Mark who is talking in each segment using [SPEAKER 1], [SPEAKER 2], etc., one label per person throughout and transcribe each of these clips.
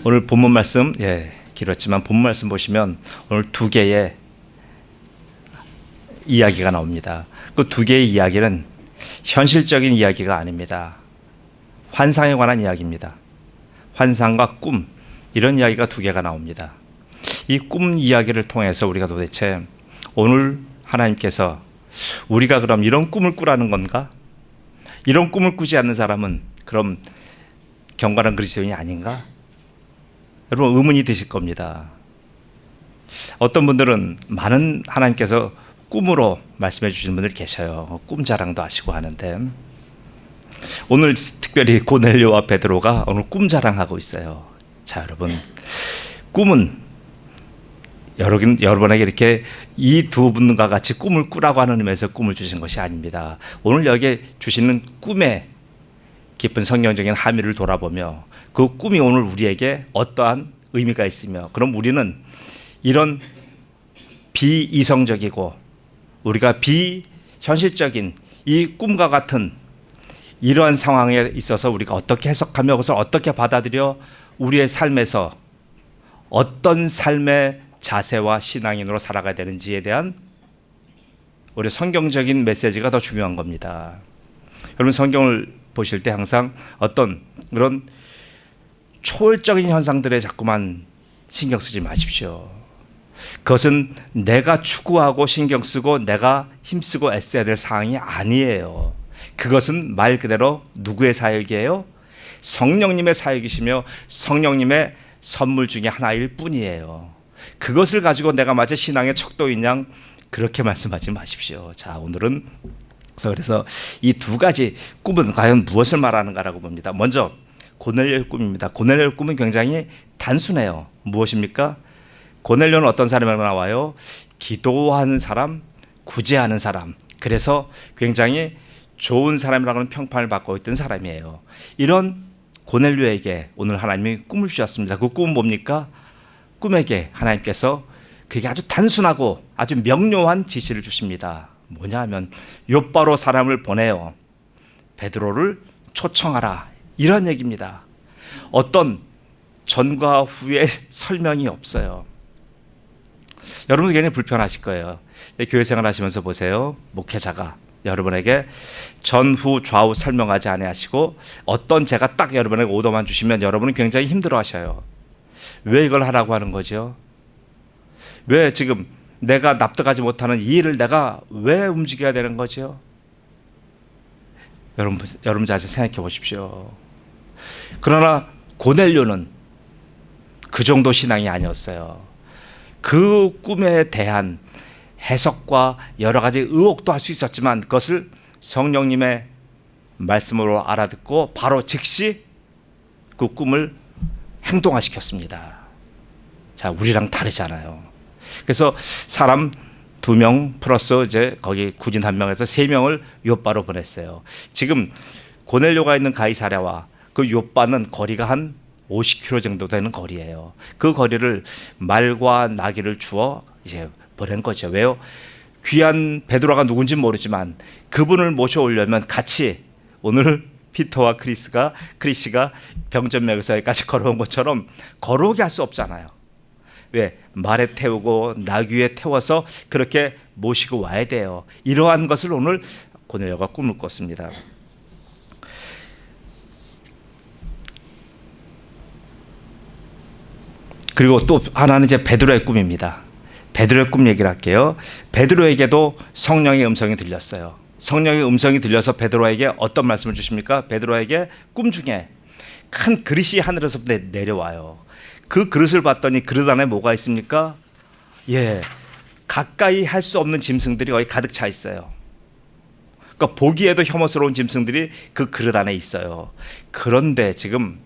[SPEAKER 1] 오늘 본문 말씀 길었지만 본문 말씀 보시면 오늘 두 개의 이야기가 나옵니다. 그 두 개의 이야기는 현실적인 이야기가 아닙니다. 환상에 관한 이야기입니다. 환상과 꿈, 이런 이야기가 두 개가 나옵니다. 이 꿈 이야기를 통해서 우리가 도대체 오늘 하나님께서 우리가 그럼 이런 꿈을 꾸라는 건가? 이런 꿈을 꾸지 않는 사람은 그럼 경건한 그리스도인이 아닌가? 여러분 의문이 드실 겁니다. 어떤 분들은 많은 하나님께서 꿈으로 말씀해 주시는 분들 계셔요. 꿈 자랑도 하시고 하는데 오늘 특별히 고넬료와 베드로가 오늘 꿈 자랑하고 있어요. 자, 여러분, 꿈은 여러분에게 이렇게 이 두 분과 같이 꿈을 꾸라고 하는 의미에서 꿈을 주신 것이 아닙니다. 오늘 여기에 주시는 꿈의 깊은 성경적인 함의를 돌아보며 그 꿈이 오늘 우리에게 어떠한 의미가 있으며, 그럼 우리는 이런 비이성적이고 우리가 비현실적인 이 꿈과 같은 이러한 상황에 있어서 우리가 어떻게 해석하며 그것을 어떻게 받아들여 우리의 삶에서 어떤 삶의 자세와 신앙인으로 살아가야 되는지에 대한 우리 성경적인 메시지가 더 중요한 겁니다. 여러분, 성경을 보실 때 항상 어떤 그런 초월적인 현상들에 자꾸만 신경 쓰지 마십시오. 그것은 내가 추구하고 신경 쓰고 내가 힘쓰고 애써야 될 사항이 아니에요. 그것은 말 그대로 누구의 사역이에요? 성령님의 사역이시며 성령님의 선물 중에 하나일 뿐이에요. 그것을 가지고 내가 마치 신앙의 척도인 양 그렇게 말씀하지 마십시오. 자, 오늘은 그래서 이 두 가지 꿈은 과연 무엇을 말하는가라고 봅니다. 먼저 고넬료의 꿈입니다. 고넬료의 꿈은 굉장히 단순해요. 무엇입니까? 고넬료는 어떤 사람이라고 나와요? 기도하는 사람, 구제하는 사람. 그래서 굉장히 좋은 사람이라고 하는 평판을 받고 있던 사람이에요. 이런 고넬료에게 오늘 하나님이 꿈을 주셨습니다. 그 꿈은 뭡니까? 꿈에게 하나님께서 그게 아주 단순하고 아주 명료한 지시를 주십니다. 뭐냐 하면 욥바로 사람을 보내요. 베드로를 초청하라, 이런 얘기입니다. 어떤 전과 후의 설명이 없어요. 여러분도 굉장히 불편하실 거예요. 교회 생활 하시면서 보세요. 목회자가 여러분에게 전후 좌우 설명하지 아니하시고 어떤 제가 딱 여러분에게 오더만 주시면 여러분은 굉장히 힘들어 하셔요. 왜 이걸 하라고 하는 거죠? 왜 지금 내가 납득하지 못하는 이 일을 내가 왜 움직여야 되는 거죠? 여러분 자신 생각해 보십시오. 그러나 고넬료는 그 정도 신앙이 아니었어요. 그 꿈에 대한 해석과 여러 가지 의혹도 할 수 있었지만 그것을 성령님의 말씀으로 알아듣고 바로 즉시 그 꿈을 행동화시켰습니다. 자, 우리랑 다르잖아요. 그래서 사람 2명 플러스 이제 거기 군인 1명에서 3명을 욥바로 보냈어요. 지금 고넬료가 있는 가이사랴와 그 욥바는 거리가 한 50km 정도 되는 거리예요. 그 거리를 말과 나귀를 주어 이제 보낸 거죠. 왜요? 귀한 베드로가 누군지 모르지만 그분을 모셔오려면 같이 오늘 피터와 크리스가 병전맥에서 여기까지 걸어온 것처럼 걸어오게 할 수 없잖아요. 왜? 말에 태우고 나귀에 태워서 그렇게 모시고 와야 돼요. 이러한 것을 오늘 고넬료가 꿈을 꿨습니다. 그리고 또 하나는 이제 베드로의 꿈입니다. 베드로의 꿈 얘기를 할게요. 베드로에게도 성령의 음성이 들렸어요. 성령의 음성이 들려서 베드로에게 어떤 말씀을 주십니까? 베드로에게 꿈 중에 큰 그릇이 하늘에서 내려와요. 그 그릇을 봤더니 그릇 안에 뭐가 있습니까? 가까이 할 수 없는 짐승들이 거의 가득 차 있어요. 그러니까 보기에도 혐오스러운 짐승들이 그 그릇 안에 있어요. 그런데 지금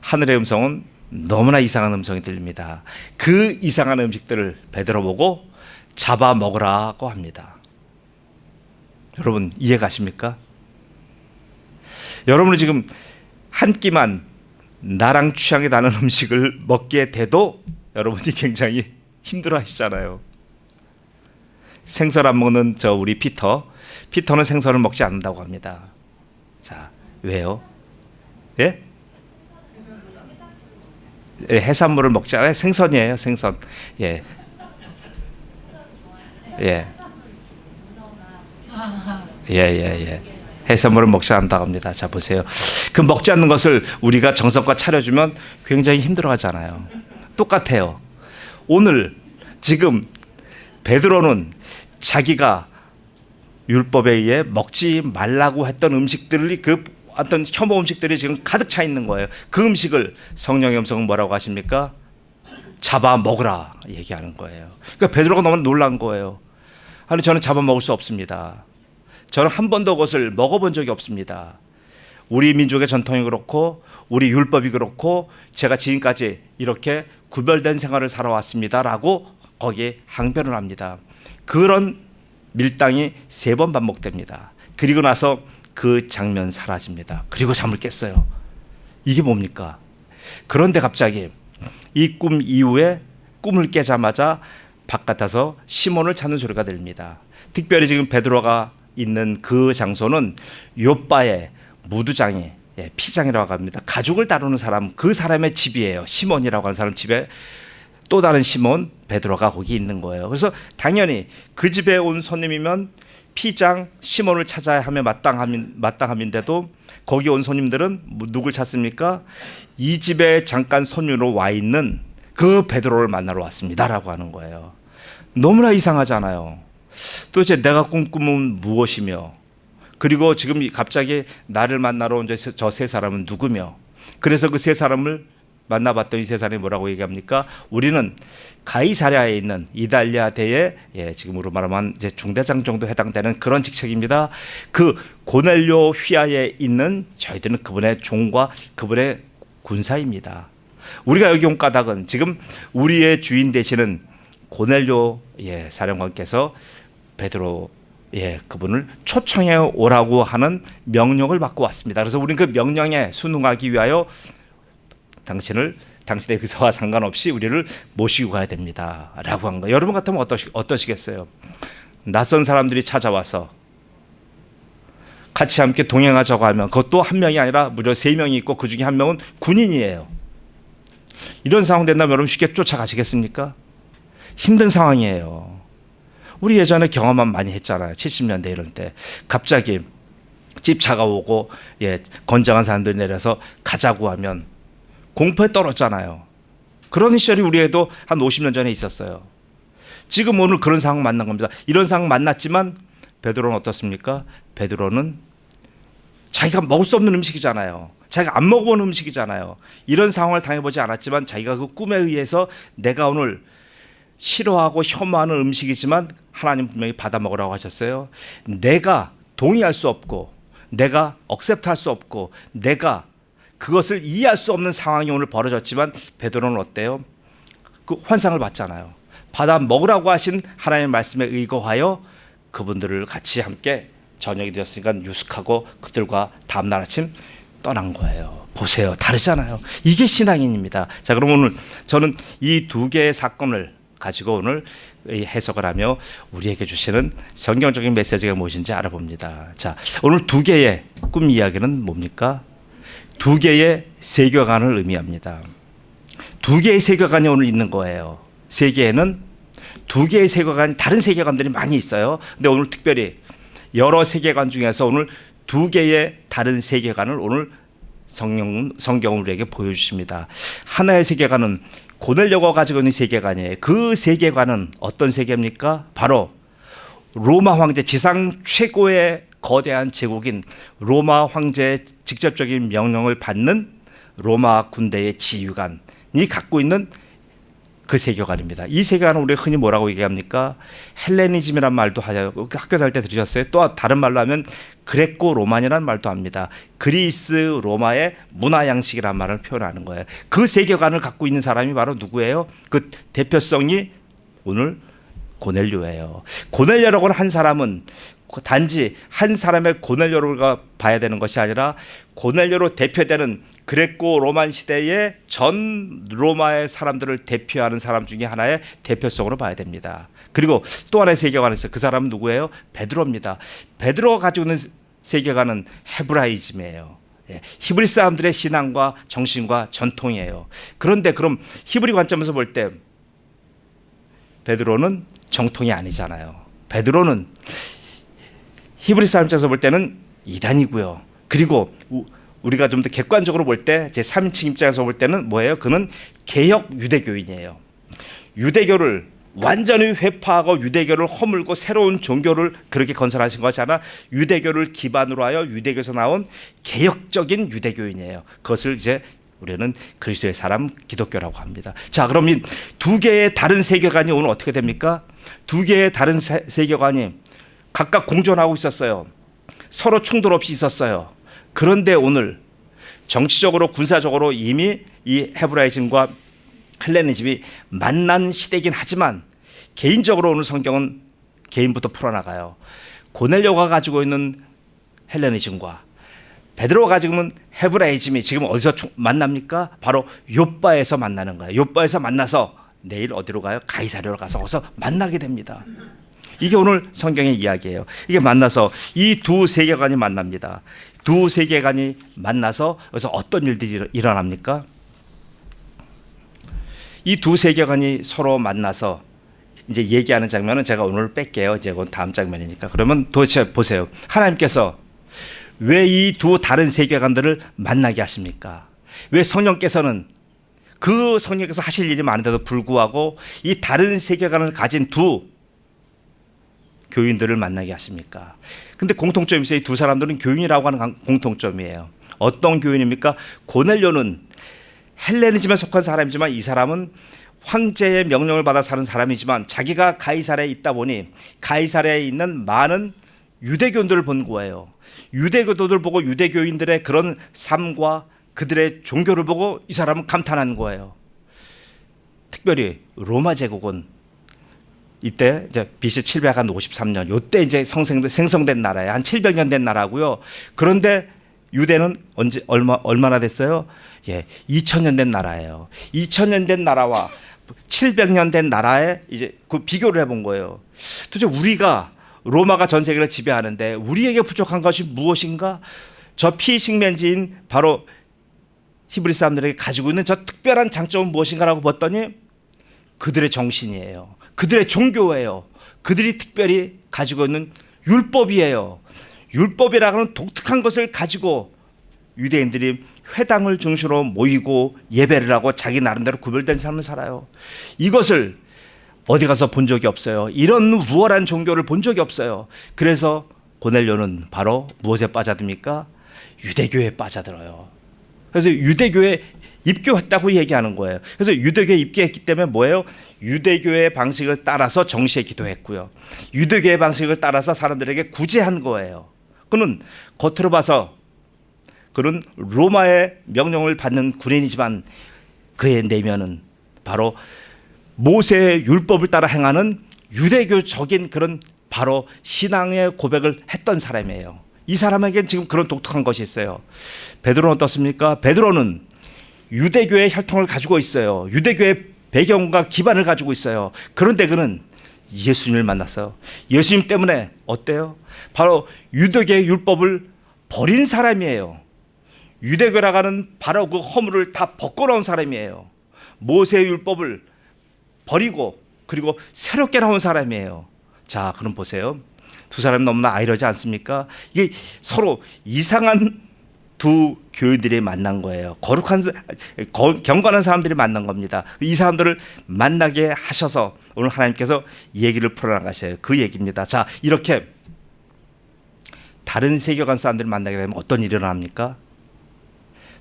[SPEAKER 1] 하늘의 음성은 너무나 이상한 음성이 들립니다. 그 이상한 음식들을 베드로 보고 잡아 먹으라고 합니다. 여러분 이해 가십니까? 여러분은 지금 한 끼만 나랑 취향이 나는 음식을 먹게 돼도 여러분이 굉장히 힘들어 하시잖아요. 생선 안 먹는 우리 피터는 생선을 먹지 않는다고 합니다. 자, 왜요? 예? 해산물을 먹지 않아요. 생선이에요, 생선. 예. 예. 예, 예, 예. 해산물을 먹지 않는다고 합니다. 자, 보세요. 그 먹지 않는 것을 우리가 정성껏 차려주면 굉장히 힘들어하잖아요. 똑같아요. 오늘 지금 베드로는 자기가 율법에 의해 먹지 말라고 했던 음식들이 그 어떤 혐오 음식들이 지금 가득 차 있는 거예요. 그 음식을 성령의 음성은 뭐라고 하십니까? 잡아 먹으라 얘기하는 거예요. 그러니까 베드로가 너무 놀란 거예요. 아니, 저는 잡아 먹을 수 없습니다. 저는 한 번도 그것을 먹어본 적이 없습니다. 우리 민족의 전통이 그렇고 우리 율법이 그렇고 제가 지금까지 이렇게 구별된 생활을 살아왔습니다라고 거기에 항변을 합니다. 그런 밀당이 3번 반복됩니다. 그리고 나서 그 장면 사라집니다. 그리고 잠을 깼어요. 이게 뭡니까? 그런데 갑자기 이 꿈 이후에 꿈을 깨자마자 바깥에서 시몬을 찾는 소리가 들립니다. 특별히 지금 베드로가 있는 그 장소는 욥바의 무두장이, 피장이라고 합니다. 가죽을 다루는 사람, 그 사람의 집이에요. 시몬이라고 하는 사람 집에 또 다른 시몬 베드로가 거기 있는 거예요. 그래서 당연히 그 집에 온 손님이면 피장 시몬을 찾아야 하며 마땅함인데도 거기 온 손님들은 누굴 찾습니까? 이 집에 잠깐 손님으로 와 있는 그 베드로를 만나러 왔습니다라고 하는 거예요. 너무나 이상하잖아요. 도대체 내가 꿈꾸면 무엇이며, 그리고 지금 갑자기 나를 만나러 온 저 3사람은 누구며, 그래서 그 3사람을 만나봤더니 이 3사람이 뭐라고 얘기합니까? 우리는 가이사랴에 있는 이달리아 대의, 지금으로 말하면 이제 중대장 정도 해당되는 그런 직책입니다. 그 고넬료 휘하에 있는 저희들은 그분의 종과 그분의 군사입니다. 우리가 여기 온 까닭은 지금 우리의 주인 되시는 고넬료 사령관께서 베드로 그분을 초청해 오라고 하는 명령을 받고 왔습니다. 그래서 우리는 그 명령에 순응하기 위하여 당신의 의사와 상관없이 우리를 모시고 가야 됩니다 라고 한 거예요. 여러분 같으면 어떠시겠어요? 낯선 사람들이 찾아와서 같이 함께 동행하자고 하면, 그것도 한 명이 아니라 무려 3명이 있고 그 중에 한 명은 군인이에요. 이런 상황 된다면 여러분 쉽게 쫓아가시겠습니까? 힘든 상황이에요. 우리 예전에 경험만 많이 했잖아요. 70년대 이럴 때 갑자기 집차가 오고 건장한 사람들이 내려서 가자고 하면 공포에 떨었잖아요. 그런 시절이 우리에도 한 50년 전에 있었어요. 지금 오늘 그런 상황 만난 겁니다. 이런 상황 만났지만 베드로는 어떻습니까? 베드로는 자기가 먹을 수 없는 음식이잖아요. 자기가 안 먹어본 음식이잖아요. 이런 상황을 당해보지 않았지만 자기가 그 꿈에 의해서 내가 오늘 싫어하고 혐오하는 음식이지만 하나님 분명히 받아 먹으라고 하셨어요. 내가 동의할 수 없고 내가 억셉트할 수 없고 내가 그것을 이해할 수 없는 상황이 오늘 벌어졌지만 베드로는 어때요? 그 환상을 봤잖아요. 받아 먹으라고 하신 하나님의 말씀에 의거하여 그분들을 같이 함께 저녁이 되었으니까 유숙하고 그들과 다음날 아침 떠난 거예요. 보세요. 다르잖아요. 이게 신앙인입니다. 자, 그럼 오늘 저는 이 2개의 사건을 가지고 오늘 해석을 하며 우리에게 주시는 성경적인 메시지가 무엇인지 알아봅니다. 자, 오늘 2개의 꿈 이야기는 뭡니까? 2개의 세계관을 의미합니다. 2개의 세계관이 오늘 있는 거예요. 세계에는 2개의 세계관이, 다른 세계관들이 많이 있어요. 근데 오늘 특별히 여러 세계관 중에서 오늘 2개의 다른 세계관을 오늘 성경은 우리에게 보여주십니다. 하나의 세계관은 고넬료가 가지고 있는 세계관이에요. 그 세계관은 어떤 세계입니까? 바로 로마 황제, 지상 최고의 거대한 제국인 로마 황제의 직접적인 명령을 받는 로마 군대의 지휘관이 갖고 있는 그 세계관입니다. 이 세계관은 우리가 흔히 뭐라고 얘기합니까? 헬레니즘이란 말도 하요. 학교 다닐 때 들으셨어요? 또 다른 말로 하면 그레코 로만이라는 말도 합니다. 그리스 로마의 문화 양식이라는 말을 표현하는 거예요. 그 세계관을 갖고 있는 사람이 바로 누구예요? 그 대표성이 오늘 고넬료예요. 고넬료라고 하는 한 사람은 단지 한 사람의 고넬료를 봐야 되는 것이 아니라 고넬료로 대표되는 그레코 로만 시대의 전 로마의 사람들을 대표하는 사람 중에 하나의 대표성으로 봐야 됩니다. 그리고 또 하나의 세계관이 있어요. 그 사람은 누구예요? 베드로입니다. 베드로가 가지고 있는 세계관은 헤브라이즘이에요. 히브리 사람들의 신앙과 정신과 전통이에요. 그런데 그럼 히브리 관점에서 볼 때 베드로는 정통이 아니잖아요. 베드로는 히브리 사람 입장에서 볼 때는 이단이고요. 그리고 우리가 좀 더 객관적으로 볼 때 제 3인칭 입장에서 볼 때는 뭐예요? 그는 개혁 유대교인이에요. 유대교를 완전히 회파하고 유대교를 허물고 새로운 종교를 그렇게 건설하신 것이 아니라 유대교를 기반으로 하여 유대교에서 나온 개혁적인 유대교인이에요. 그것을 이제 우리는 그리스도의 사람 기독교라고 합니다. 자, 그럼 이 두 개의 다른 세계관이 오늘 어떻게 됩니까? 두 개의 다른 세계관이 각각 공존하고 있었어요. 서로 충돌 없이 있었어요. 그런데 오늘 정치적으로 군사적으로 이미 이 헤브라이즘과 헬레니즘이 만난 시대이긴 하지만 개인적으로 오늘 성경은 개인부터 풀어나가요. 고넬료가 가지고 있는 헬레니즘과 베드로가 가지고 있는 헤브라이즘이 지금 어디서 만납니까? 바로 욥바에서 만나는 거예요. 욥바에서 만나서 내일 어디로 가요? 가이사랴로 가서 거기서 만나게 됩니다. 이게 오늘 성경의 이야기예요. 이게 만나서 이 두 세계관이 만납니다. 두 세계관이 만나서 여기서 어떤 일들이 일어납니까? 이 두 세계관이 서로 만나서 이제 얘기하는 장면은 제가 오늘 뺄게요. 이제 그건 다음 장면이니까. 그러면 도대체 보세요. 하나님께서 왜 이 두 다른 세계관들을 만나게 하십니까? 왜 성령께서는 그 성령께서 하실 일이 많은데도 불구하고 이 다른 세계관을 가진 두 교인들을 만나게 하십니까? 근데 공통점이 있어요. 이 두 사람들은 교인이라고 하는 공통점이에요. 어떤 교인입니까? 고넬료는 헬레니즘에 속한 사람이지만 이 사람은 황제의 명령을 받아 사는 사람이지만 자기가 가이사랴에 있다 보니 가이사랴에 있는 많은 유대교인들을 본 거예요. 유대교도들 보고 유대교인들의 그런 삶과 그들의 종교를 보고 이 사람은 감탄한 거예요. 특별히 로마 제국은 이때 이제 BC 753년 요때 이제 생성된 나라예요. 한 700년 된 나라고요. 그런데 유대는 얼마나 됐어요? 2000년 된 나라예요. 2000년 된 나라와 700년 된 나라에 이제 그 비교를 해본 거예요. 도대체 우리가 로마가 전 세계를 지배하는데 우리에게 부족한 것이 무엇인가? 저 피식민지인 바로 히브리 사람들에게 가지고 있는 저 특별한 장점은 무엇인가라고 봤더니 그들의 정신이에요. 그들의 종교예요. 그들이 특별히 가지고 있는 율법이에요. 율법이라고 하는 독특한 것을 가지고 유대인들이 회당을 중심으로 모이고 예배를 하고 자기 나름대로 구별된 삶을 살아요. 이것을 어디 가서 본 적이 없어요. 이런 우월한 종교를 본 적이 없어요. 그래서 고넬료는 바로 무엇에 빠져듭니까? 유대교에 빠져들어요. 그래서 유대교에 입교했다고 얘기하는 거예요. 그래서 유대교에 입교했기 때문에 뭐예요? 유대교의 방식을 따라서 정시에 기도했고요. 유대교의 방식을 따라서 사람들에게 구제한 거예요. 그는 겉으로 봐서 그는 로마의 명령을 받는 군인이지만 그의 내면은 바로 모세의 율법을 따라 행하는 유대교적인 그런 바로 신앙의 고백을 했던 사람이에요. 이 사람에겐 지금 그런 독특한 것이 있어요. 베드로는 어떻습니까? 베드로는 유대교의 혈통을 가지고 있어요. 유대교의 배경과 기반을 가지고 있어요. 그런데 그는 예수님을 만났어요. 예수님 때문에 어때요? 바로 유대교의 율법을 버린 사람이에요. 유대교라고 하는 바로 그 허물을 다 벗고 나온 사람이에요. 모세의 율법을 버리고 그리고 새롭게 나온 사람이에요. 자, 그럼 보세요. 두 사람이 너무나 아이러지 않습니까? 이게 서로 이상한 두 교인들이 만난 거예요. 경건한 사람들이 만난 겁니다. 이 사람들을 만나게 하셔서 오늘 하나님께서 얘기를 풀어나가셔요. 그 얘기입니다. 자, 이렇게 다른 세계관 사람들을 만나게 되면 어떤 일이 일어납니까?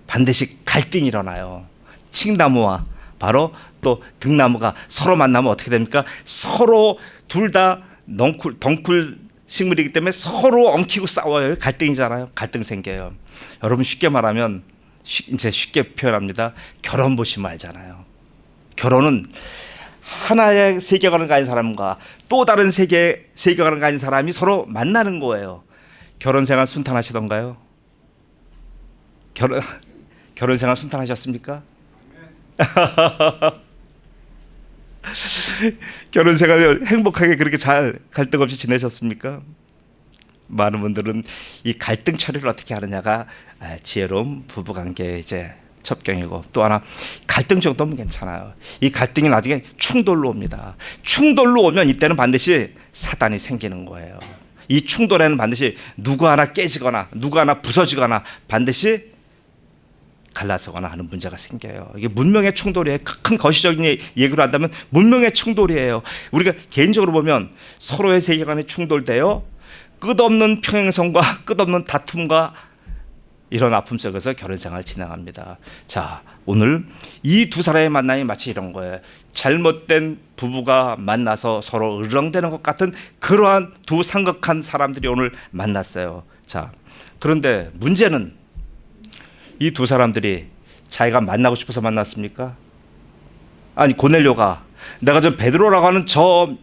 [SPEAKER 1] 반드시 갈등이 일어나요. 칡나무와 바로 또 등나무가 서로 만나면 어떻게 됩니까? 서로 둘 다 덩쿨 식물이기 때문에 서로 엉키고 싸워요. 갈등이잖아요. 갈등 생겨요. 여러분 쉽게 말하면 이제 쉽게 표현합니다. 결혼 보시면 알잖아요. 결혼은 하나의 세계관을 가진 사람과 또 다른 세계관을 가진 사람이 서로 만나는 거예요. 결혼 생활 순탄하시던가요? 결혼 생활 순탄하셨습니까? 결혼 생활 행복하게 그렇게 잘 갈등 없이 지내셨습니까? 많은 분들은 이 갈등 처리를 어떻게 하느냐가 지혜로운 부부관계의 이제 첩경이고, 또 하나 갈등 정도면 괜찮아요. 이 갈등이 나중에 충돌로 옵니다. 충돌로 오면 이때는 반드시 사단이 생기는 거예요. 이 충돌에는 반드시 누구 하나 깨지거나 누구 하나 부서지거나 반드시 갈라서거나 하는 문제가 생겨요. 이게 문명의 충돌이에요. 큰 거시적인 얘기로 한다면 문명의 충돌이에요. 우리가 개인적으로 보면 서로의 세계관이 충돌되어 끝없는 평행선과 끝없는 다툼과 이런 아픔 속에서 결혼 생활을 진행합니다. 자, 오늘 이 두 사람의 만남이 마치 이런 거예요. 잘못된 부부가 만나서 서로 으르렁대는 것 같은 그러한 두 상극한 사람들이 오늘 만났어요. 자, 그런데 문제는 이 두 사람들이 자기가 만나고 싶어서 만났습니까? 아니, 고넬료가 내가 저 베드로라고 하는 저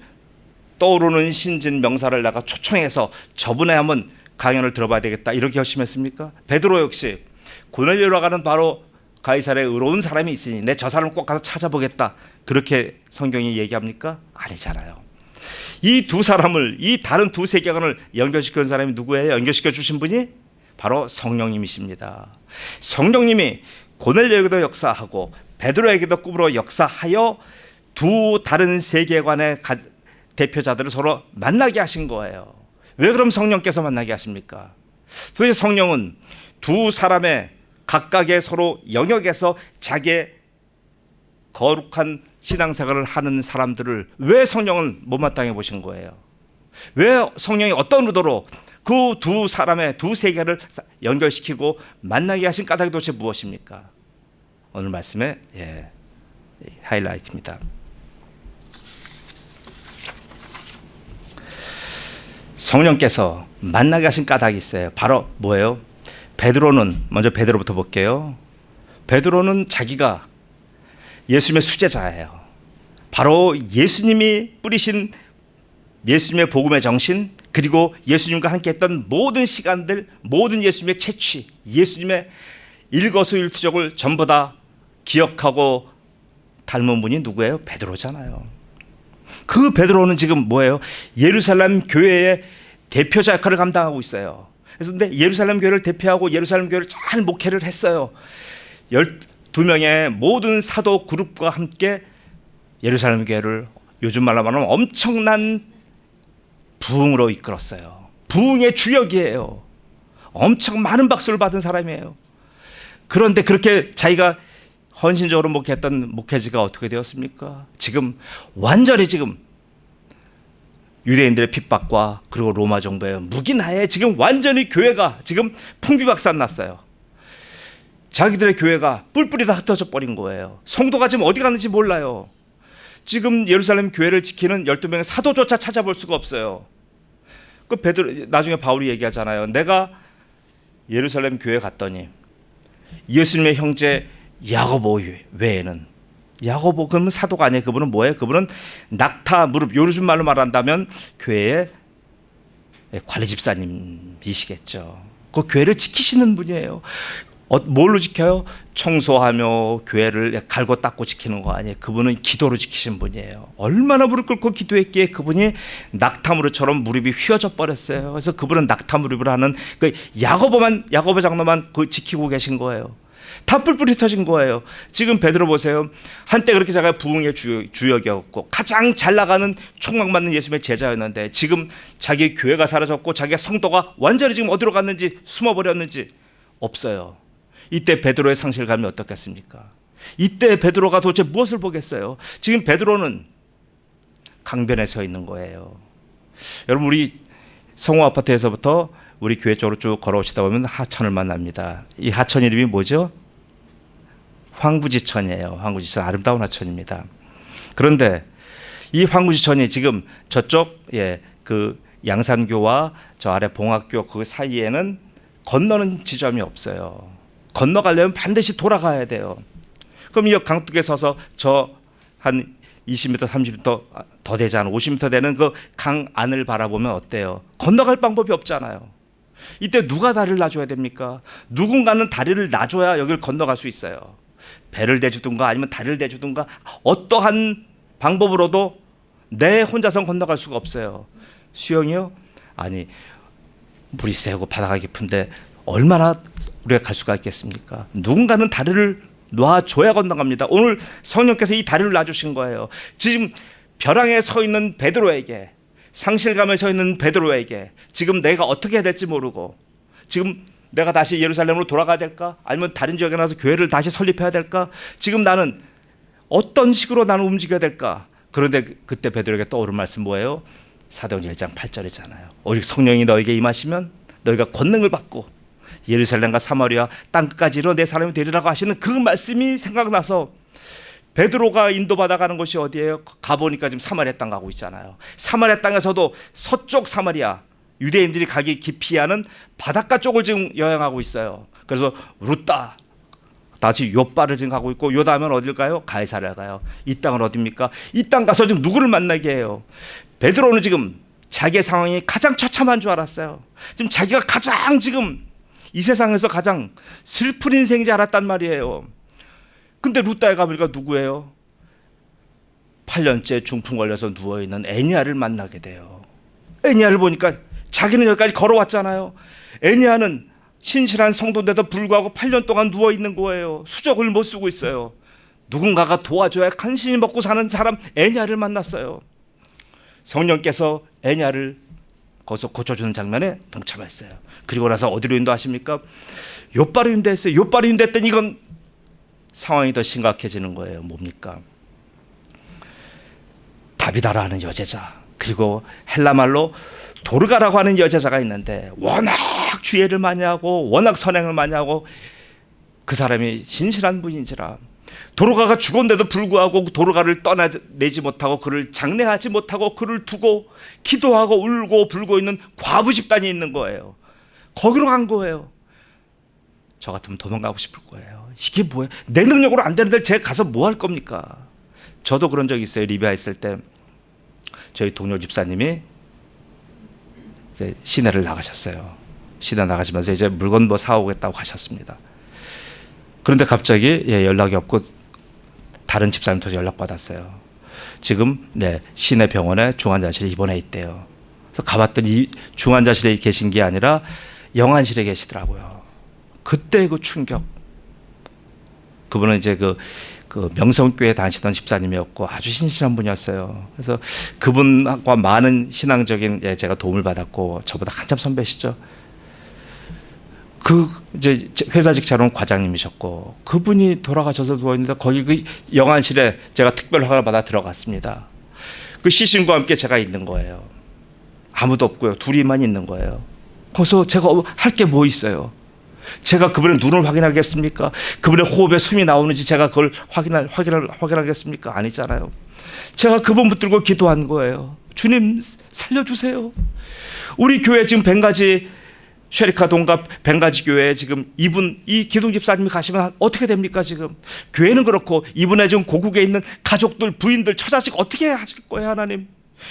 [SPEAKER 1] 떠오르는 신진 명사를 내가 초청해서 저분의 한번 강연을 들어봐야 되겠다 이렇게 결심했습니까? 베드로 역시 고넬료라고 하는 바로 가이사랴에 의로운 사람이 있으니 내 저 사람을 꼭 가서 찾아보겠다 그렇게 성경이 얘기합니까? 아니잖아요. 이 두 사람을, 이 다른 두 세계관을 연결시키는 사람이 누구예요? 연결시켜 주신 분이 바로 성령님이십니다. 성령님이 고넬료에게도 역사하고 베드로에게도 꿈으로 역사하여 두 다른 세계관의 대표자들을 서로 만나게 하신 거예요. 왜 그럼 성령께서 만나게 하십니까? 도대체 성령은 두 사람의 각각의 서로 영역에서 자기의 거룩한 신앙생활을 하는 사람들을 왜 성령은 못마땅해 보신 거예요? 왜 성령이 어떤 의도로 그 두 사람의 두 세계를 연결시키고 만나게 하신 까닭이 도대체 무엇입니까? 오늘 말씀의 하이라이트입니다. 성령께서 만나게 하신 까닭이 있어요. 바로 뭐예요? 베드로는, 먼저 베드로부터 볼게요. 베드로는 자기가 예수님의 수제자예요. 바로 예수님이 뿌리신 예수님의 복음의 정신, 그리고 예수님과 함께 했던 모든 시간들, 모든 예수님의 채취, 예수님의 일거수일투족을 전부 다 기억하고 닮은 분이 누구예요? 베드로잖아요. 그 베드로는 지금 뭐예요? 예루살렘 교회의 대표자 역할을 감당하고 있어요. 그래서 근데 예루살렘 교회를 대표하고 예루살렘 교회를 잘 목회를 했어요. 12명의 모든 사도 그룹과 함께 예루살렘 교회를 요즘 말로 말하면 엄청난 부흥으로 이끌었어요. 부흥의 주역이에요. 엄청 많은 박수를 받은 사람이에요. 그런데 그렇게 자기가 헌신적으로 목회했던 목회지가 어떻게 되었습니까? 지금 완전히 지금 유대인들의 핍박과 그리고 로마 정부의 무기나에 지금 완전히 교회가 지금 풍비박산 났어요. 자기들의 교회가 뿔뿔이 다 흩어져 버린 거예요. 성도가 지금 어디 갔는지 몰라요. 지금 예루살렘 교회를 지키는 12명의 사도조차 찾아볼 수가 없어요. 그 베드로, 나중에 바울이 얘기하잖아요. 내가 예루살렘 교회 갔더니 예수님의 형제 야고보 외에는, 야고보 그러면 사도가 아니에요. 그분은 뭐예요? 그분은 낙타 무릎, 요즘 말로 말한다면 교회의 관리 집사님이시겠죠. 그 교회를 지키시는 분이에요. 뭘로 지켜요? 청소하며 교회를 갈고 닦고 지키는 거 아니에요. 그분은 기도로 지키신 분이에요. 얼마나 무릎 꿇고 기도했기에 그분이 낙타무릎처럼 무릎이 휘어져 버렸어요. 그래서 그분은 낙타무릎을 하는 그 야고보 장로만 그 지키고 계신 거예요. 다 뿔뿔이 터진 거예요. 지금 베드로 보세요. 한때 그렇게 자기가 부흥의 주역이었고 가장 잘 나가는 총망 맞는 예수님의 제자였는데 지금 자기 교회가 사라졌고 자기가 성도가 완전히 지금 어디로 갔는지 숨어버렸는지 없어요. 이때 베드로의 상실감이 어떻겠습니까? 이때 베드로가 도대체 무엇을 보겠어요? 지금 베드로는 강변에 서 있는 거예요. 여러분, 우리 성호 아파트에서부터 우리 교회 쪽으로 쭉 걸어오시다 보면 하천을 만납니다. 이 하천 이름이 뭐죠? 황구지천이에요. 황구지천, 아름다운 하천입니다. 그런데 이 황구지천이 지금 저쪽 그 양산교와 저 아래 봉학교 그 사이에는 건너는 지점이 없어요. 건너가려면 반드시 돌아가야 돼요. 그럼 이 강둑에 서서 저 한 20m, 30m 더 되지 않아 50m 되는 그 강 안을 바라보면 어때요? 건너갈 방법이 없잖아요. 이때 누가 다리를 놔줘야 됩니까? 누군가는 다리를 놔줘야 여기를 건너갈 수 있어요. 배를 대주든가 아니면 다리를 대주든가 어떠한 방법으로도 내 혼자서 건너갈 수가 없어요. 수영이요? 아니, 물이 세고 바다가 깊은데 얼마나 우리가 갈 수가 있겠습니까? 누군가는 다리를 놔줘야 건너갑니다. 오늘 성령께서 이 다리를 놔주신 거예요. 지금 벼랑에 서 있는 베드로에게, 상실감에 서 있는 베드로에게 지금 내가 어떻게 해야 될지 모르고, 지금 내가 다시 예루살렘으로 돌아가야 될까? 아니면 다른 지역에 나가서 교회를 다시 설립해야 될까? 지금 나는 어떤 식으로 나는 움직여야 될까? 그런데 그때 베드로에게 떠오른 말씀 뭐예요? 사도행전 1장 8절이잖아요. 오직 성령이 너에게 임하시면 너희가 권능을 받고 예루살렘과 사마리아 땅끝까지로 내 사람이 되리라고 하시는 그 말씀이 생각나서, 베드로가 인도받아가는 곳이 어디예요? 가보니까 지금 사마리아 땅 가고 있잖아요. 사마리아 땅에서도 서쪽 사마리아, 유대인들이 가기 기피하는 바닷가 쪽을 지금 여행하고 있어요. 그래서 루따, 다시 요바를 지금 가고 있고, 요 다음엔 어딜 가요? 가이사랴 가요. 이 땅은 어디입니까? 이 땅 가서 지금 누구를 만나게 해요? 베드로는 지금 자기의 상황이 가장 처참한 줄 알았어요. 지금 자기가 가장 지금 이 세상에서 가장 슬픈 인생이지 않았단 말이에요. 근데 루따에 가보니까 누구예요? 8년째 중풍 걸려서 누워있는 애니아를 만나게 돼요. 애니아를 보니까 자기는 여기까지 걸어왔잖아요. 애니아는 신실한 성도인데도 불구하고 8년 동안 누워있는 거예요. 수족을 못 쓰고 있어요. 누군가가 도와줘야 간신히 먹고 사는 사람 애니아를 만났어요. 성령께서 애니아를 거기서 고쳐주는 장면에 동참했어요. 그리고 나서 어디로 인도하십니까? 요바로 인도했어요. 요바로 인도했더니 이건 상황이 더 심각해지는 거예요. 뭡니까? 다비다라는 여제자, 그리고 헬라말로 도르가라고 하는 여제자가 있는데, 워낙 주의를 많이 하고 워낙 선행을 많이 하고 그 사람이 신실한 분인지라, 도르가가 죽었는데도 불구하고 도르가를 떠나내지 못하고 그를 장례하지 못하고 그를 두고 기도하고 울고 불고 있는 과부 집단이 있는 거예요. 거기로 간 거예요. 저 같으면 도망가고 싶을 거예요. 이게 뭐예요? 내 능력으로 안 되는데 제가 가서 뭐 할 겁니까? 저도 그런 적이 있어요. 리비아 있을 때 저희 동료 집사님이 이제 시내를 나가셨어요. 시내 나가시면서 이제 물건 뭐 사오겠다고 하셨습니다. 그런데 갑자기 연락이 없고 다른 집사님한테 연락받았어요. 지금 시내 병원에 중환자실에 입원해 있대요. 그래서 가봤더니 중환자실에 계신 게 아니라 영안실에 계시더라고요. 그때 그 충격. 그분은 이제 그 명성교회 다니시던 집사님이었고 아주 신실한 분이었어요. 그래서 그분과 많은 신앙적인 제가 도움을 받았고, 저보다 한참 선배시죠. 그 이제 회사 직차로는 과장님이셨고, 그분이 돌아가셔서 누워 있는데 거기 그 영안실에 제가 특별 허가를 받아 들어갔습니다. 그 시신과 함께 제가 있는 거예요. 아무도 없고요. 둘이만 있는 거예요. 거기서 제가 할 게 뭐 있어요? 제가 그분의 눈을 확인하겠습니까? 그분의 호흡에 숨이 나오는지 제가 그걸 확인하겠습니까? 아니잖아요. 제가 그분 붙들고 기도한 거예요. 주님 살려주세요. 우리 교회 지금 벵가지 쉐리카 동갑 벵가지 교회에 지금 이 기둥 집사님이 가시면 어떻게 됩니까? 지금 교회는 그렇고 이분의 지금 고국에 있는 가족들, 부인들, 처자식 어떻게 하실 거예요, 하나님?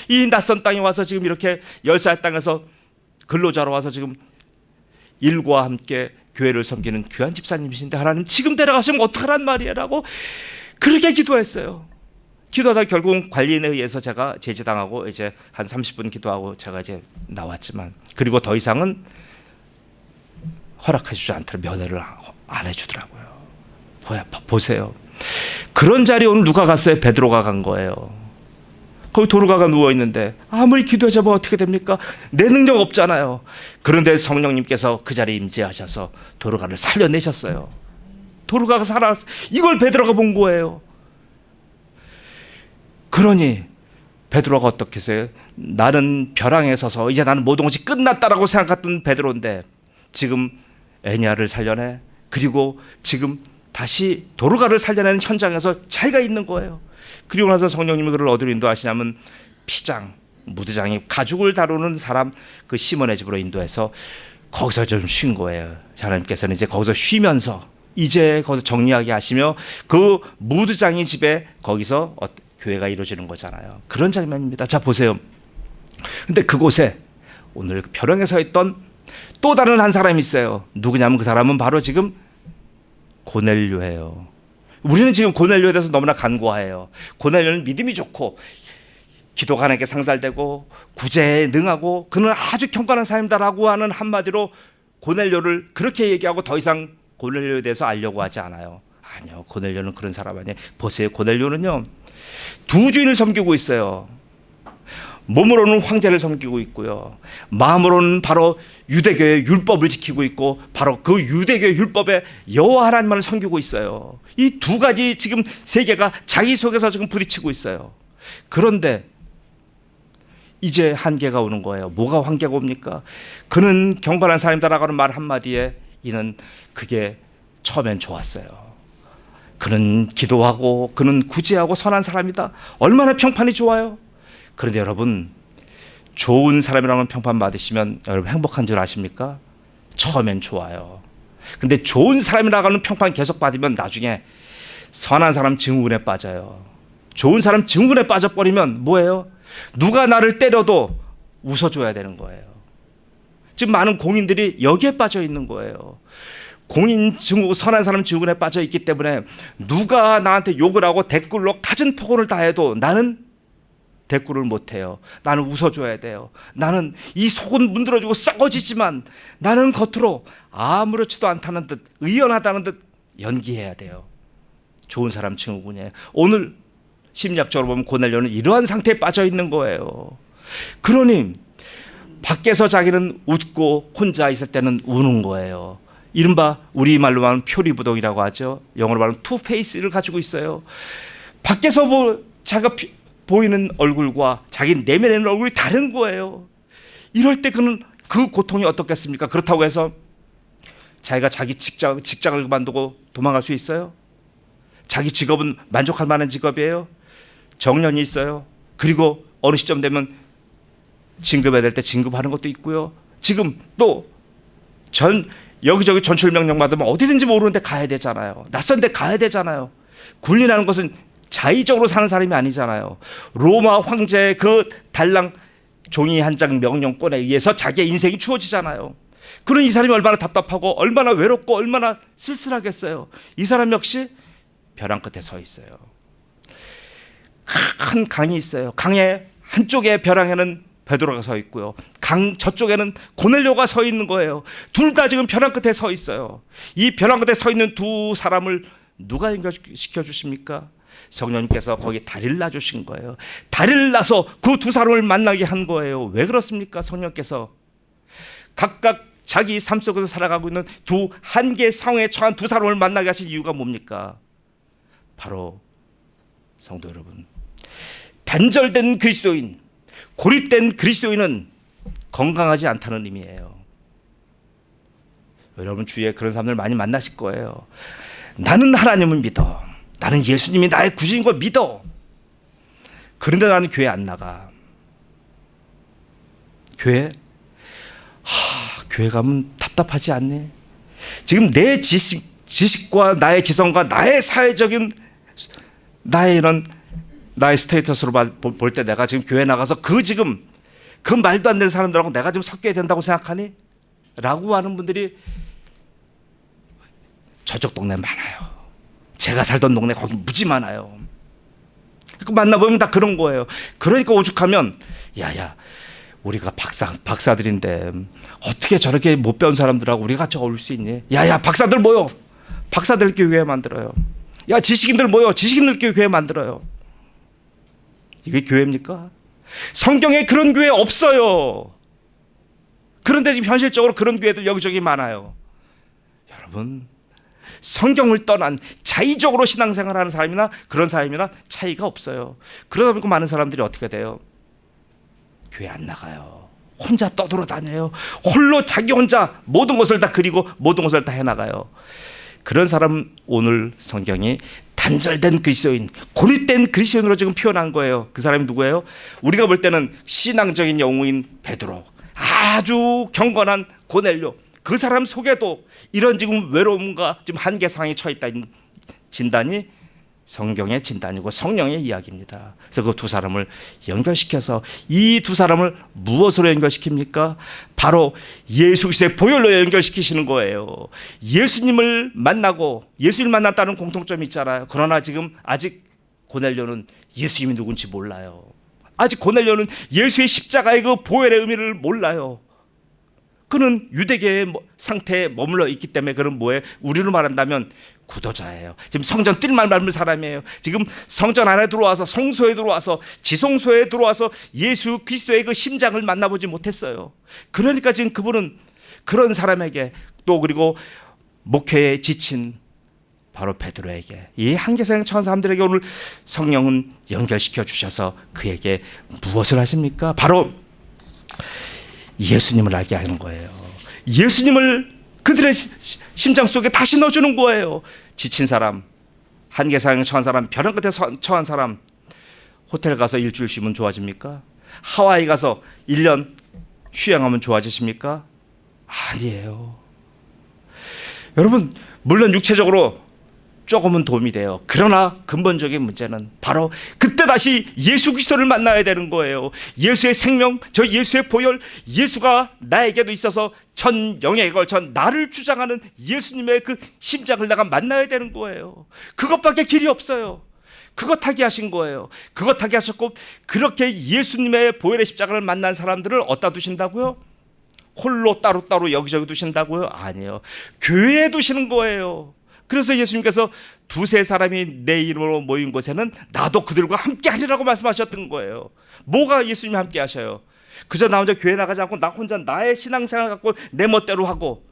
[SPEAKER 1] 이 낯선 땅에 와서 지금 이렇게 열사의 땅에서 근로자로 와서 지금 일과 함께 교회를 섬기는 귀한 집사님이신데, 하나님 지금 데려가시면 어떡하란 말이에요?라고 그렇게 기도했어요. 기도하다 결국은 관리인에 의해서 제가 제지당하고 이제 한 30분 기도하고 제가 이제 나왔지만, 그리고 더 이상은 허락해 주지 않더라. 면회를 안 해주더라고요. 보세요. 그런 자리에 오늘 누가 갔어요? 베드로가 간 거예요. 거기 도르가가 누워있는데 아무리 기도해보면 어떻게 됩니까? 내 능력 없잖아요. 그런데 성령님께서 그 자리에 임재하셔서 도르가를 살려내셨어요. 도르가가 살아났어요. 이걸 베드로가 본 거예요. 그러니 베드로가 어떻게 했어요? 나는 벼랑에 서서 이제 나는 모든 것이 끝났다라고 생각했던 베드로인데, 지금 애니아를 살려내, 그리고 지금 다시 도르가를 살려내는 현장에서 자기가 있는 거예요. 그리고 나서 성령님이 그를 어디로 인도하시냐면 피장, 무드장이 가죽을 다루는 사람 그 시몬의 집으로 인도해서 거기서 좀 쉰 거예요. 하나님께서는 이제 거기서 쉬면서 이제 거기서 정리하게 하시며 그 무드장이 집에 거기서 교회가 이루어지는 거잖아요. 그런 장면입니다. 자, 보세요. 근데 그곳에 오늘 벼랑에 서 있던 또 다른 한 사람이 있어요. 누구냐면 그 사람은 바로 지금 고넬료예요. 우리는 지금 고넬료에 대해서 너무나 간과해요. 고넬료는 믿음이 좋고 기도가 하나님께 상달되고 구제에 능하고 그는 아주 경건한 사람이다라고 하는 한마디로 고넬료를 그렇게 얘기하고 더 이상 고넬료에 대해서 알려고 하지 않아요. 아니요, 고넬료는 그런 사람 아니에요. 보세요, 고넬료는요 두 주인을 섬기고 있어요. 몸으로는 황제를 섬기고 있고요, 마음으로는 바로 유대교의 율법을 지키고 있고 바로 그 유대교의 율법에 여호와 하나님만을 섬기고 있어요. 이 두 가지 지금 세계가 자기 속에서 지금 부딪히고 있어요. 그런데 이제 한계가 오는 거예요. 뭐가 한계가 옵니까? 그는 경건한 사람이다라고 하는 말 한마디에 이는 그게 처음엔 좋았어요. 그는 기도하고 그는 구제하고 선한 사람이다. 얼마나 평판이 좋아요. 그런데 여러분, 좋은 사람이라는 평판 받으시면 여러분 행복한 줄 아십니까? 처음엔 좋아요. 근데 좋은 사람이라고 하는 평판 계속 받으면 나중에 선한 사람 증후군에 빠져요. 좋은 사람 증후군에 빠져버리면 뭐예요? 누가 나를 때려도 웃어줘야 되는 거예요. 지금 많은 공인들이 여기에 빠져 있는 거예요. 공인 증후군, 선한 사람 증후군에 빠져 있기 때문에 누가 나한테 욕을 하고 댓글로 갖은 폭언을 다 해도 나는 대꾸를 못해요. 나는 웃어줘야 돼요. 나는 이 속은 문드러지고 썩어지지만 나는 겉으로 아무렇지도 않다는 듯 의연하다는 듯 연기해야 돼요. 좋은 사람 증후군이에요. 오늘 심리학적으로 보면 고넬료는 이러한 상태에 빠져 있는 거예요. 그러니 밖에서 자기는 웃고 혼자 있을 때는 우는 거예요. 이른바 우리말로 말하면 표리부동이라고 하죠. 영어로 말하면 투페이스를 가지고 있어요. 밖에서 자기가 보이는 얼굴과 자기 내면에 있는 얼굴이 다른 거예요. 이럴 때 그는 그 고통이 어떻겠습니까? 그렇다고 해서 자기가 자기 직장을 그만두고 도망갈 수 있어요? 자기 직업은 만족할 만한 직업이에요? 정년이 있어요. 그리고 어느 시점 되면 진급해야 될 때 진급하는 것도 있고요. 지금 또 여기저기 전출 명령 받으면 어디든지 모르는 데 가야 되잖아요. 낯선 데 가야 되잖아요. 군인이라는 것은 자의적으로 사는 사람이 아니잖아요. 로마 황제의 그 달랑 종이 한 장 명령권에 의해서 자기의 인생이 주어지잖아요. 그런 이 사람이 얼마나 답답하고 얼마나 외롭고 얼마나 쓸쓸하겠어요. 이 사람 역시 벼랑 끝에 서 있어요. 큰 강이 있어요. 강의 한쪽에 벼랑에는 베드로가 서 있고요, 강 저쪽에는 고넬료가 서 있는 거예요. 둘 다 지금 벼랑 끝에 서 있어요. 이 벼랑 끝에 서 있는 두 사람을 누가 연결시켜 주십니까? 성령님께서 거기 다리를 놔주신 거예요. 다리를 놔서 그 두 사람을 만나게 한 거예요. 왜 그렇습니까? 성령께서 각각 자기 삶 속에서 살아가고 있는 두 한계 상황에 처한 두 사람을 만나게 하신 이유가 뭡니까? 바로 성도 여러분, 단절된 그리스도인, 고립된 그리스도인은 건강하지 않다는 의미예요. 여러분 주위에 그런 사람들 많이 만나실 거예요. 나는 하나님을 믿어. 나는 예수님이 나의 구주인 걸 믿어. 그런데 나는 교회 안 나가. 교회 가면 답답하지 않니? 지금 내 지식과 나의 지성과 나의 사회적인 나의 스테이터스로 볼 때 내가 지금 교회 나가서 그 말도 안 되는 사람들하고 내가 지금 섞여야 된다고 생각하니? 라고 하는 분들이 저쪽 동네에 많아요. 제가 살던 동네 거기 무지 많아요. 만나보면 다 그런 거예요. 그러니까 오죽하면 야야 우리가 박사들인데 어떻게 저렇게 못 배운 사람들하고 우리가 같이 어울릴 수 있니? 야야 박사들 모여. 박사들끼리 교회 만들어요. 야 지식인들 모여. 지식인들끼리 교회 만들어요. 이게 교회입니까? 성경에 그런 교회 없어요. 그런데 지금 현실적으로 그런 교회들 여기저기 많아요. 여러분, 성경을 떠난 자의적으로 신앙생활하는 사람이나 그런 사람이나 차이가 없어요. 그러다 보니까 많은 사람들이 어떻게 돼요? 교회 안 나가요. 혼자 떠돌아다녀요. 홀로 자기 혼자 모든 것을 다 그리고 모든 것을 다 해나가요. 그런 사람 오늘 성경이 단절된 그리스도인, 고립된 그리스도인으로 지금 표현한 거예요. 그 사람이 누구예요? 우리가 볼 때는 신앙적인 영웅인 베드로, 아주 경건한 고넬료, 그 사람 속에도 이런 지금 외로움과 지금 한계 상황에 처해 있다는 진단이 성경의 진단이고 성령의 이야기입니다. 그래서 그 두 사람을 연결시켜서 이 두 사람을 무엇으로 연결시킵니까? 바로 예수 그리스도의 보혈로 연결시키시는 거예요. 예수님을 만나고 예수님을 만났다는 공통점이 있잖아요. 그러나 지금 아직 고넬료는 예수님이 누군지 몰라요. 아직 고넬료는 예수의 십자가의 그 보혈의 의미를 몰라요. 그는 유대계의 상태에 머물러 있기 때문에 그는 뭐예요? 우리로 말한다면 구도자예요. 지금 성전 뜰만 밟은 사람이에요. 지금 성전 안에 들어와서 성소에 들어와서 지성소에 들어와서 예수 그리스도의 그 심장을 만나보지 못했어요. 그러니까 지금 그분은 그런 사람에게 또 그리고 목회에 지친 바로 베드로에게 이 한계사랑 천 사람들에게 오늘 성령은 연결시켜 주셔서 그에게 무엇을 하십니까? 바로 예수님을 알게 하는 거예요. 예수님을 그들의 심장 속에 다시 넣어주는 거예요. 지친 사람, 한계사랑 처한 사람, 벼랑 끝에 처한 사람, 호텔 가서 일주일 쉬면 좋아집니까? 하와이 가서 1년 휴양하면 좋아지십니까? 아니에요. 여러분, 물론 육체적으로 조금은 도움이 돼요. 그러나 근본적인 문제는 바로 그때 다시 예수 그리스도를 만나야 되는 거예요. 예수의 생명, 저 예수의 보혈, 예수가 나에게도 있어서 전 영예에 걸쳐 나를 주장하는 예수님의 그 심장을 내가 만나야 되는 거예요. 그것밖에 길이 없어요. 그것 하게 하신 거예요. 그것 하게 하셨고, 그렇게 예수님의 보혈의 십자가를 만난 사람들을 어디다 두신다고요? 홀로 따로따로 여기저기 두신다고요? 아니에요. 교회에 두시는 거예요. 그래서 예수님께서 두세 사람이 내 이름으로 모인 곳에는 나도 그들과 함께 하리라고 말씀하셨던 거예요. 뭐가 예수님이 함께 하셔요? 그저 나 혼자 교회 나가지 않고 나 혼자 나의 신앙생활 갖고 내 멋대로 하고,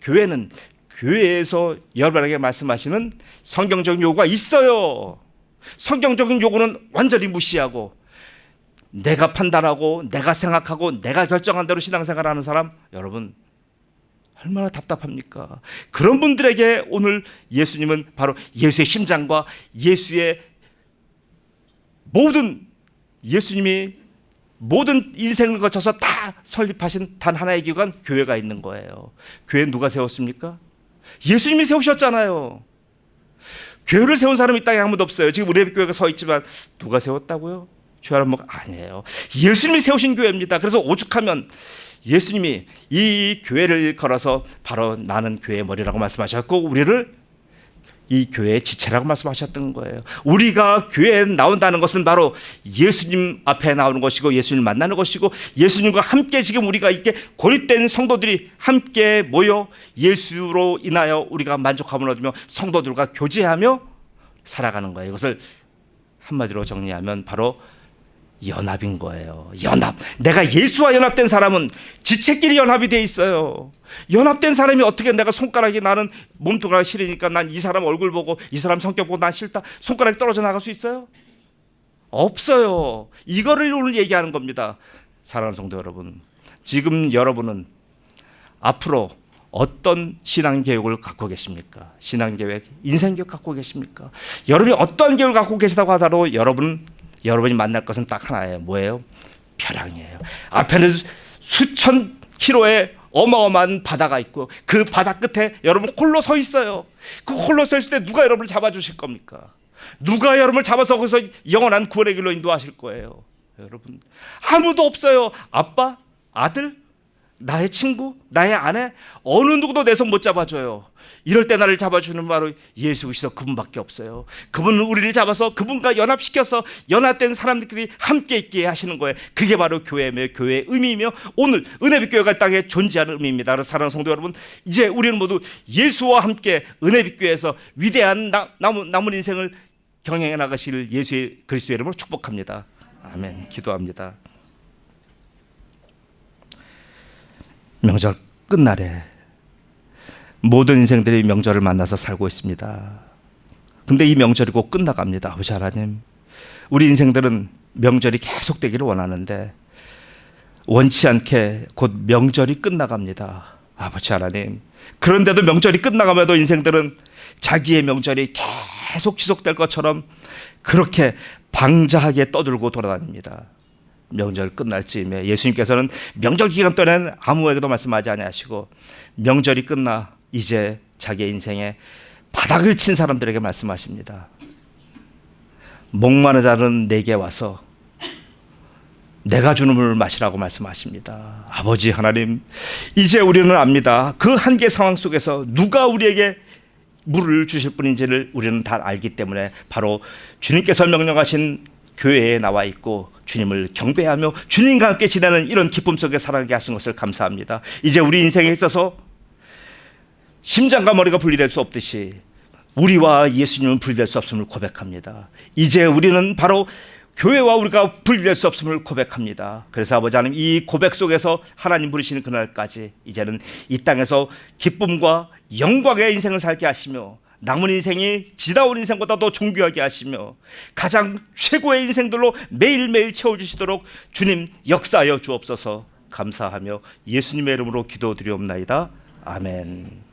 [SPEAKER 1] 교회는 교회에서 여러분에게 말씀하시는 성경적인 요구가 있어요. 성경적인 요구는 완전히 무시하고 내가 판단하고 내가 생각하고 내가 결정한 대로 신앙생활하는 사람, 여러분 얼마나 답답합니까? 그런 분들에게 오늘 예수님은 바로 예수의 심장과 예수의 모든, 예수님이 모든 인생을 거쳐서 다 설립하신 단 하나의 기관, 교회가 있는 거예요. 교회 누가 세웠습니까? 예수님이 세우셨잖아요. 교회를 세운 사람이 이 땅에 아무도 없어요. 지금 우리 교회가 서 있지만 누가 세웠다고요? 죄하는 목 아니에요. 예수님이 세우신 교회입니다. 그래서 오죽하면 예수님이 이 교회를 걸어서 바로 나는 교회의 머리라고 말씀하셨고, 우리를 이 교회의 지체라고 말씀하셨던 거예요. 우리가 교회에 나온다는 것은 바로 예수님 앞에 나오는 것이고 예수님을 만나는 것이고, 예수님과 함께 지금 우리가 이렇게 고립된 성도들이 함께 모여 예수로 인하여 우리가 만족함을 얻으며 성도들과 교제하며 살아가는 거예요. 이것을 한마디로 정리하면 바로 연합인 거예요. 연합. 내가 예수와 연합된 사람은 지체끼리 연합이 돼 있어요. 연합된 사람이 어떻게 내가 손가락이, 나는 몸뚱아리가 싫으니까 난 이 사람 얼굴 보고 이 사람 성격 보고 난 싫다, 손가락이 떨어져 나갈 수 있어요? 없어요. 이거를 오늘 얘기하는 겁니다. 사랑하는 성도 여러분, 지금 여러분은 앞으로 어떤 신앙계획을 갖고 계십니까? 신앙계획, 인생계획 갖고 계십니까? 여러분이 어떤 계획을 갖고 계시다고 하더라도 여러분이 만날 것은 딱 하나예요. 뭐예요? 벼랑이에요. 앞에는 수천 킬로의 어마어마한 바다가 있고 그 바다 끝에 여러분 홀로 서 있어요. 그 홀로 서 있을 때 누가 여러분을 잡아주실 겁니까? 누가 여러분을 잡아서 거기서 영원한 구원의 길로 인도하실 거예요? 여러분, 아무도 없어요. 아빠, 아들, 나의 친구, 나의 아내, 어느 누구도 내 손 못 잡아줘요. 이럴 때 나를 잡아주는 바로 예수 그리스도, 그분밖에 없어요. 그분은 우리를 잡아서 그분과 연합시켜서 연합된 사람들끼리 함께 있게 하시는 거예요. 그게 바로 교회며 교회의 의미이며 오늘 은혜빛 교회가 땅에 존재하는 의미입니다. 그래서 사랑하는 성도 여러분, 이제 우리는 모두 예수와 함께 은혜빛 교회에서 위대한 남은 인생을 경영해 나가실 예수의 그리스도의 이름으로 축복합니다. 아멘. 기도합니다. 명절 끝날에 모든 인생들이 명절을 만나서 살고 있습니다. 근데 이 명절이 곧 끝나갑니다. 아버지 하나님, 우리 인생들은 명절이 계속되기를 원하는데 원치 않게 곧 명절이 끝나갑니다. 아버지 하나님, 그런데도 명절이 끝나가면도 인생들은 자기의 명절이 계속 지속될 것처럼 그렇게 방자하게 떠들고 돌아다닙니다. 명절 끝날 즈음에 예수님께서는 명절 기간 동안 아무에게도 말씀하지 아니하시고 명절이 끝나 이제 자기의 인생에 바닥을 친 사람들에게 말씀하십니다. 목마른 자는 내게 와서 내가 주는 물을 마시라고 말씀하십니다. 아버지 하나님, 이제 우리는 압니다. 그 한계 상황 속에서 누가 우리에게 물을 주실 분인지를 우리는 다 알기 때문에 바로 주님께서 명령하신 교회에 나와 있고 주님을 경배하며 주님과 함께 지내는 이런 기쁨 속에 살아가게 하신 것을 감사합니다. 이제 우리 인생에 있어서 심장과 머리가 분리될 수 없듯이 우리와 예수님은 분리될 수 없음을 고백합니다. 이제 우리는 바로 교회와 우리가 분리될 수 없음을 고백합니다. 그래서 아버지 하나님, 이 고백 속에서 하나님 부르시는 그날까지 이제는 이 땅에서 기쁨과 영광의 인생을 살게 하시며 남은 인생이 지나온 인생보다 더 존귀하게 하시며 가장 최고의 인생들로 매일매일 채워주시도록 주님 역사하여 주옵소서. 감사하며 예수님의 이름으로 기도드리옵나이다. 아멘.